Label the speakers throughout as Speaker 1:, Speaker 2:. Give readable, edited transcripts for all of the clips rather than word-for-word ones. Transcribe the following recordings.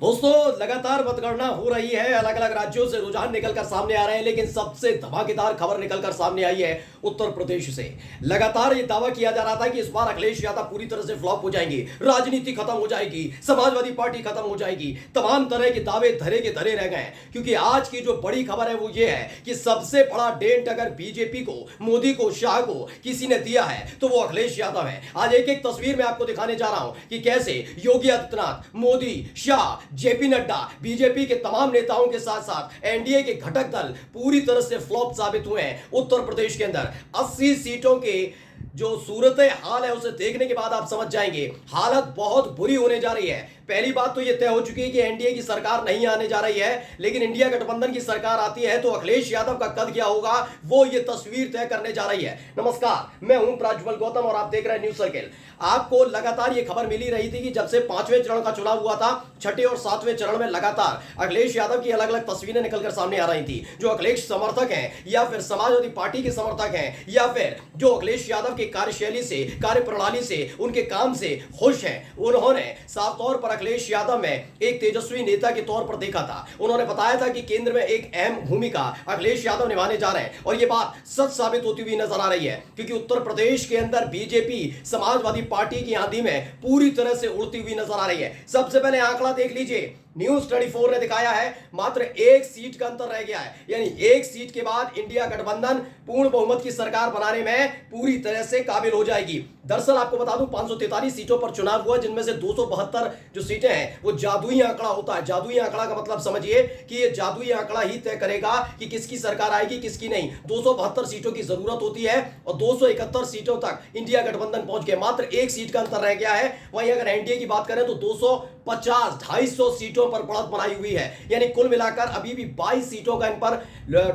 Speaker 1: दोस्तों, लगातार मतगणना हो रही है। अलग अलग राज्यों से रुझान निकलकर सामने आ रहे हैं, लेकिन सबसे धमाकेदार खबर निकलकर सामने आई है उत्तर प्रदेश से। लगातार ये दावा किया जा रहा था कि इस बार अखिलेश यादव पूरी तरह से फ्लॉप हो जाएंगे, राजनीति खत्म हो जाएगी, समाजवादी पार्टी खत्म हो जाएगी। तमाम तरह के दावे धरे के धरे रह गए, क्योंकि आज की जो बड़ी खबर है वो ये है कि सबसे बड़ा डेंट अगर बीजेपी को, मोदी को, शाह को किसी ने दिया है तो वो अखिलेश यादव है। आज एक एक तस्वीर में आपको दिखाने जा रहा हूं कि कैसे योगी आदित्यनाथ, मोदी, शाह, जेपी नड्डा, बीजेपी के तमाम नेताओं के साथ साथ एनडीए के घटक दल पूरी तरह से फ्लॉप साबित हुए हैं। उत्तर प्रदेश के अंदर 80 सीटों के जो सूरत हाल है उसे देखने के बाद आप समझ जाएंगे हालत बहुत बुरी होने जा रही है। पहली बात तो यह तय हो चुकी है कि एनडीए की सरकार नहीं आने जा रही है, लेकिन इंडिया गठबंधन की सरकार आती है तो अखिलेश यादव का कद क्या होगा वो ये तस्वीर तय करने जा रही है। नमस्कार, मैं हूं प्राज्वल गौतम और आप देख रहे हैं न्यूज सर्किल। आपको लगातार ये खबर मिली रही थी कि जब से 5वें चरण का चुनाव हुआ था, छठे और 7वें चरण में लगातार अखिलेश यादव की अलग अलग तस्वीरें निकलकर सामने आ रही थी। जो अखिलेश समर्थक हैं या फिर समाजवादी पार्टी के समर्थक हैं या फिर जो अखिलेश यादव की कार्यशैली से, कार्य प्रणाली से, उनके काम से खुश हैं, उन्होंने साफ तौर पर अखिलेश यादव में एक तेजस्वी नेता के तौर पर देखा था। उन्होंने बताया था कि केंद्र में एक अहम भूमिका अखिलेश यादव निभाने जा रहे हैं और यह बात सच साबित होती हुई नजर आ रही है, क्योंकि उत्तर प्रदेश के अंदर बीजेपी समाजवादी पार्टी की आंधी में पूरी तरह से उड़ती हुई नजर आ रही है। सबसे पहले आंकड़ा देख लीजिए, न्यूज 24 ने दिखाया है मात्र एक सीट का अंतर रह गया है, यानी एक सीट के बाद इंडिया गठबंधन पूर्ण बहुमत की सरकार बनाने में पूरी तरह से काबिल हो जाएगी। दरअसल आपको बता दूं 543 सीटों पर चुनाव हुआ, जिनमें से 272 जो सीटें हैं वो जादुई आंकड़ा होता है। जादुई आंकड़ा का मतलब समझिए कि ये जादुई आंकड़ा ही तय करेगा कि किसकी सरकार आएगी किसकी नहीं। 272 सीटों की जरूरत होती है और 271 सीटों तक इंडिया गठबंधन पहुंच गया, मात्र एक सीट का अंतर रह गया है। वहीं अगर एनडीए की बात करें तो 250 सीटों पर बढ़त बनाई हुई है, यानी कुल मिलाकर अभी भी 22 सीटों का इन पर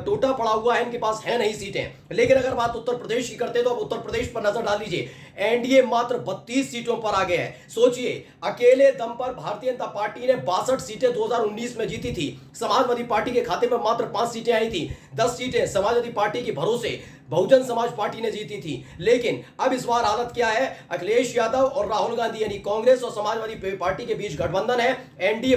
Speaker 1: टोटा पड़ा हुआ है, इनके पास है नहीं सीटें। लेकिन अगर बात उत्तर प्रदेश की करते तो अब उत्तर प्रदेश पर नजर डाल लीजिए, एनडीए मात्र 32 सीटों पर आगे है। सोचिए, अकेले दम पर भारतीय जनता पार्टी ने 62 सीटें 2019 में जीती थी, समाजवादी पार्टी के खाते में मात्र 5 सीटें आई थी। 10 सीटें समाजवादी पार्टी के भरोसे बहुजन समाज पार्टी ने जीती थी। लेकिन अब इस बार हालत क्या है, अखिलेश यादव और राहुल गांधी यानी कांग्रेस और समाजवादी पार्टी के बीच गठबंधन है। एनडीए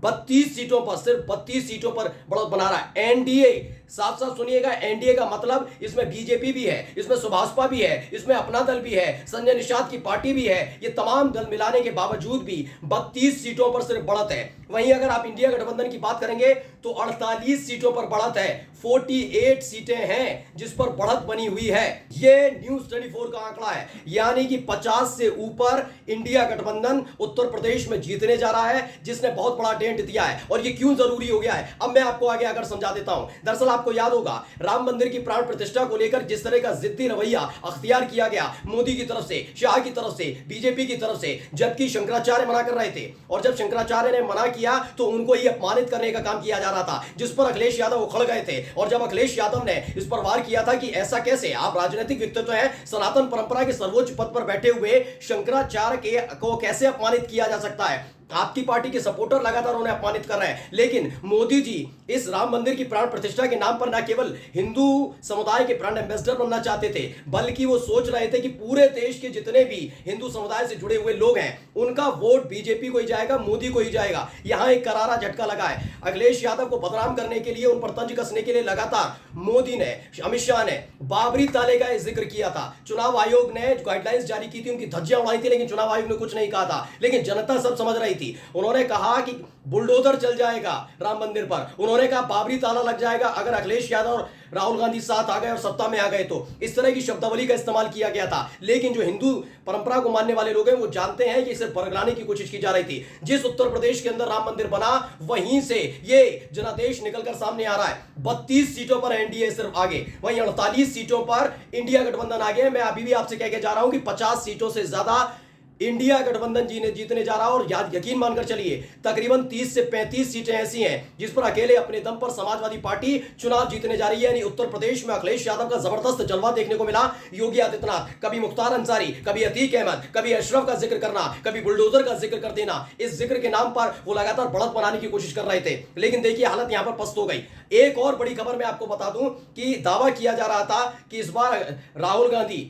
Speaker 1: 32 सीटों पर, सिर्फ 32 सीटों पर बढ़त बना रहा है। एनडीए, साफ साफ सुनिएगा, एनडीए का मतलब इसमें बीजेपी भी है, इसमें सुभाषपा भी है, इसमें अपना दल भी है, संजय निषाद की पार्टी भी है। ये तमाम दल मिलाने के बावजूद भी 32 सीटों पर सिर्फ बढ़त है। वहीं अगर आप इंडिया गठबंधन की बात करेंगे तो 48 सीटों पर बढ़त है, 48 सीटें हैं जिस पर बढ़त बनी हुई है। ये न्यूज 24 का आंकड़ा है, यानी कि 50 से ऊपर इंडिया गठबंधन उत्तर प्रदेश में जीतने जा रहा है, जिसने बहुत बड़ा डेंट दिया है। और ये क्यों जरूरी हो गया है अब मैं आपको आगे आकर समझा देता हूं। दरअसल आपको याद होगा, राम मंदिर की प्राण प्रतिष्ठा को लेकर जिस तरह का जिद्दी रवैया अख्तियार किया गया मोदी की तरफ से, शाह की तरफ से, बीजेपी की तरफ से, जबकि शंकराचार्य मना कर रहे थे। और जब शंकराचार्य ने मना किया तो उनको ही अपमानित करने का काम किया जा रहा था, जिस पर अखिलेश यादव उखड़ गए थे। और जब अखिलेश यादव ने इस पर वार किया था कि ऐसा कैसे, आप राजनीतिक व्यक्तित्व हैं, सनातन परंपरा के सर्वोच्च पद पर बैठे हुए शंकराचार्य को कैसे अपमानित किया जा सकता है। आपकी पार्टी के सपोर्टर लगातार उन्हें अपमानित कर रहे हैं। लेकिन मोदी जी इस राम मंदिर की प्राण प्रतिष्ठा के नाम पर न केवल हिंदू समुदाय के ब्रांड एम्बेसडर बनना चाहते थे, बल्कि वो सोच रहे थे कि पूरे देश के जितने भी हिंदू समुदाय से जुड़े हुए लोग हैं उनका वोट बीजेपी को ही जाएगा, मोदी को ही जाएगा। यहां एक करारा झटका लगा है। अखिलेश यादव को बदनाम करने के लिए, उन पर तंज कसने के लिए लगातार मोदी ने, अमित शाह ने बाबरी ताले का जिक्र किया था। चुनाव आयोग ने गाइडलाइंस जारी की थी, उनकी धज्जियां उड़ाई थी, लेकिन चुनाव आयोग ने कुछ नहीं कहा था। लेकिन जनता सब समझ रही थी। उन्होंने कहा कि बुलडोजर चल जाएगा राम मंदिर पर, उन्होंने कहा बाबरी ताला लग जाएगा अगर अखिलेश यादव और राहुल गांधी साथ आ गए और सत्ता में आ गए तो। इस तरह की शब्दावली का इस्तेमाल किया गया था। लेकिन जो हिंदू परंपरा को मानने वाले लोग हैं वो जानते हैं कि इसे बरगलाने की कोशिश की जा रही थी। जिस उत्तर प्रदेश के अंदर राम मंदिर बना वहीं से ये जनादेश निकलकर सामने आ रहा है। 32 सीटों पर एनडीए सिर्फ आगे, वहीं 48 सीटों पर इंडिया गठबंधन आगे। मैं अभी भी आपसे कह के जा रहा हूं कि 50 सीटों से ज्यादा इंडिया गठबंधन जीतने जा रहा है। और यकीन मानकर चलिए, तकरीबन 30 से 35 सीटें ऐसी हैं जिस पर अकेले अपने दम पर समाजवादी पार्टी चुनाव जीतने जा रही है। यानी उत्तर प्रदेश में अखिलेश यादव का जबरदस्त जलवा देखने को मिला। योगी आदित्यनाथ, कभी मुख्तार अंसारी, कभी अतीक अहमद, कभी अशरफ का जिक्र करना, कभी बुलडोजर का जिक्र कर देना, इस जिक्र के नाम पर वो लगातार बढ़त बनाने की कोशिश कर रहे थे। लेकिन देखिए हालत यहां पर पस्त हो गई। एक और बड़ी खबर मैं आपको बता दूं कि दावा किया जा रहा था कि इस बार राहुल गांधी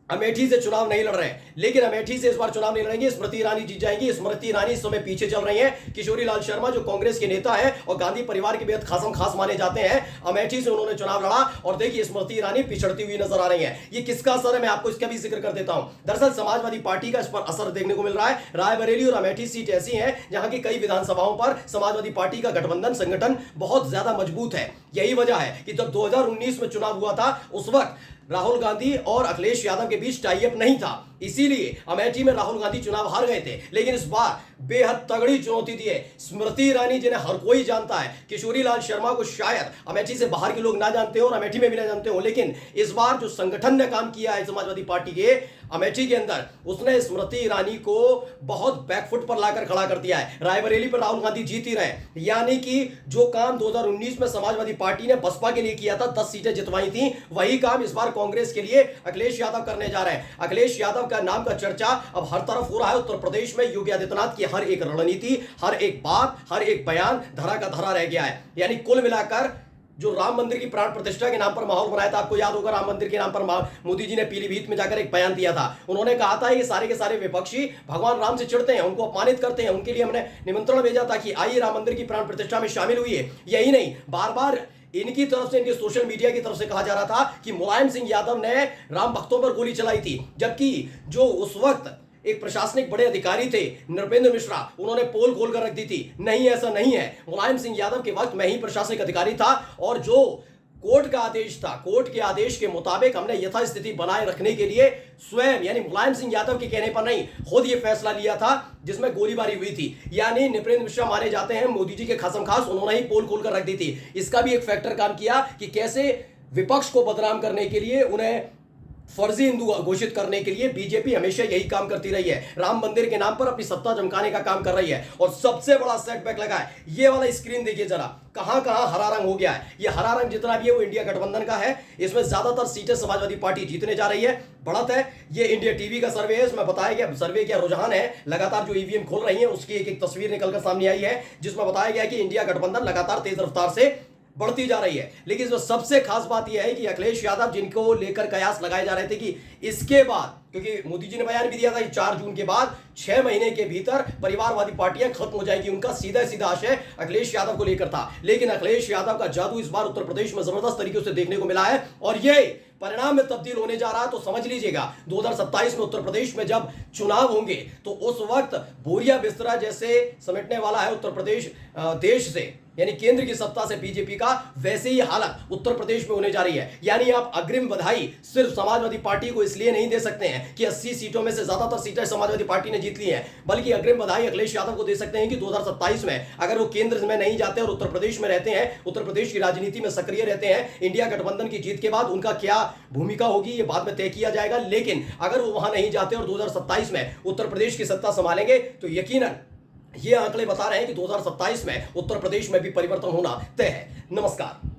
Speaker 1: अमेठी से चुनाव नहीं लड़ रहे हैं, लेकिन अमेठी से इस बार चुनाव नहीं लड़ेंगे। स्मृति ईरानी जीत जाएंगी। स्मृति ईरानी इस समय पीछे चल रही हैं। किशोरी लाल शर्मा जो कांग्रेस के नेता है और गांधी परिवार के बेहद खासम खास माने जाते हैं, अमेठी से उन्होंने चुनाव लड़ा और देखिए स्मृति ईरानी पिछड़ती हुई नजर आ रही है। ये किसका असर है, मैं आपको इसका भी जिक्र कर देता हूं। दरअसल समाजवादी पार्टी का इस पर असर देखने को मिल रहा है। रायबरेली और अमेठी सीट ऐसी है जहां की कई विधानसभाओं पर समाजवादी पार्टी का गठबंधन संगठन बहुत ज्यादा मजबूत है। यही वजह है कि जब 2019 में चुनाव हुआ था उस वक्त राहुल गांधी और अखिलेश यादव के बीच टाई अप नहीं था, इसीलिए अमेठी में राहुल गांधी चुनाव हार गए थे। लेकिन इस बार बेहद तगड़ी चुनौती दी है स्मृति ईरानी, जिन्हें हर कोई जानता है। किशोरी लाल शर्मा को शायद अमेठी से बाहर के लोग ना जानते हो और अमेठी में भी ना जानते हो, लेकिन इस बार जो संगठन ने काम किया है समाजवादी पार्टी के अमेठी के अंदर, उसने स्मृति ईरानी को बहुत बैकफुट पर लाकर खड़ा कर दिया है। रायबरेली पर राहुल गांधी जीत ही रहे, यानी कि जो काम 2019 में समाजवादी पार्टी ने बसपा के लिए किया था, 10 सीटें जितवाई थी, वही काम इस बार कांग्रेस के लिए अखिलेश यादव करने जा रहे हैं। अखिलेश यादव का नाम का चर्चा अब हर तरफ हो रहा है। उत्तर प्रदेश में योगी आदित्यनाथ की हर एक रणनीति, हर एक बात, हर एक बयान धरा का धरा रह गया है। यानी कुल मिलाकर जो राम मंदिर की प्राण प्रतिष्ठा के नाम पर माहौल बनाया था, आपको याद होगा राम मंदिर के नाम पर मोदी जी ने पीलीभीत में जाकर एक बयान दिया था। उन्होंने कहा था ये सारे के सारे विपक्षी भगवान राम से चिढ़ते हैं, उनको अपमानित करते हैं, उनके लिए हमने निमंत्रण भेजा था कि आइए राम मंदिर की प्राण प्रतिष्ठा में शामिल हुई। यही नहीं, बार बार इनकी तरफ से, इनके सोशल मीडिया की तरफ से कहा जा रहा था कि मुलायम सिंह यादव ने राम भक्तों पर गोली चलाई थी, जबकि जो उस वक्त एक प्रशासनिक बड़े अधिकारी थे नृपेंद्र मिश्रा, उन्होंने पोल खोल कर रख दी थी। नहीं, ऐसा नहीं है। मुलायम सिंह यादव के वक्त मैं ही प्रशासनिक अधिकारी था और जो कोर्ट का आदेश था, कोर्ट के आदेश के मुताबिक हमने यथास्थिति बनाए रखने के लिए स्वयं, यानी मुलायम सिंह यादव के कहने पर नहीं, खुद ये फैसला लिया था जिसमें गोलीबारी हुई थी। यानी नृपेंद्र मिश्रा माने जाते हैं मोदी जी के खासम खास, उन्होंने ही पोल खोल कर रख दी थी। इसका भी एक फैक्टर काम किया कि कैसे विपक्ष को बदनाम करने के लिए, उन्हें फर्जी हिंदू घोषित करने के लिए बीजेपी हमेशा यही काम करती रही है। राम मंदिर के नाम पर अपनी सत्ता चमकाने का काम कर रही है। और सबसे बड़ा सेटबैक लगा है, ये वाला स्क्रीन देखिए जरा, कहां कहां हरा रंग हो गया है। ये हरा रंग जितना भी है वो इंडिया गठबंधन का है। इसमें ज्यादातर सीटें समाजवादी पार्टी जीतने जा रही है। बढ़त है। ये इंडिया टीवी का सर्वे है, इसमें बताया गया सर्वे क्या रुझान है, लगातार जो ईवीएम खोल रही है उसकी एक तस्वीर निकलकर सामने आई है, जिसमें बताया गया कि इंडिया गठबंधन लगातार तेज रफ्तार से बढ़ती जा रही है। लेकिन इसमें सबसे खास बात यह है कि अखिलेश यादव, जिनको लेकर कयास लगाए जा रहे थे कि इसके बाद, क्योंकि मोदी जी ने बयान भी दिया था कि 4 जून के बाद 6 महीने के भीतर परिवारवादी पार्टियां खत्म हो जाएगी, उनका सीधा सीधा आशय अखिलेश यादव को लेकर था। लेकिन अखिलेश यादव का जादू इस बार उत्तर प्रदेश में जबरदस्त तरीके से देखने को मिला है और ये परिणाम में तब्दील होने जा रहा है। तो समझ लीजिएगा 2027 में उत्तर प्रदेश में जब चुनाव होंगे तो उस वक्त बोरिया बिस्तरा जैसे समेटने वाला है उत्तर प्रदेश देश से, यानी केंद्र की सत्ता से बीजेपी का, वैसे ही हालत उत्तर प्रदेश में होने जा रही है। यानी आप अग्रिम बधाई सिर्फ समाजवादी पार्टी को इसलिए नहीं दे सकते हैं कि 80 सीटों में से ज्यादातर सीटें समाजवादी पार्टी ने जीत ली हैं, बल्कि अग्रिम बधाई अखिलेश यादव को दे सकते हैं कि 2027 में अगर वो केंद्र में नहीं जाते और उत्तर प्रदेश में रहते हैं, उत्तर प्रदेश की राजनीति में सक्रिय रहते हैं, इंडिया गठबंधन की जीत के बाद उनका क्या भूमिका होगी ये बाद में तय किया जाएगा। लेकिन अगर वो वहां नहीं जाते और 2027 में उत्तर प्रदेश की सत्ता संभालेंगे तो यकीनन ये आंकड़े बता रहे हैं कि 2027 में उत्तर प्रदेश में भी परिवर्तन होना तय है। नमस्कार।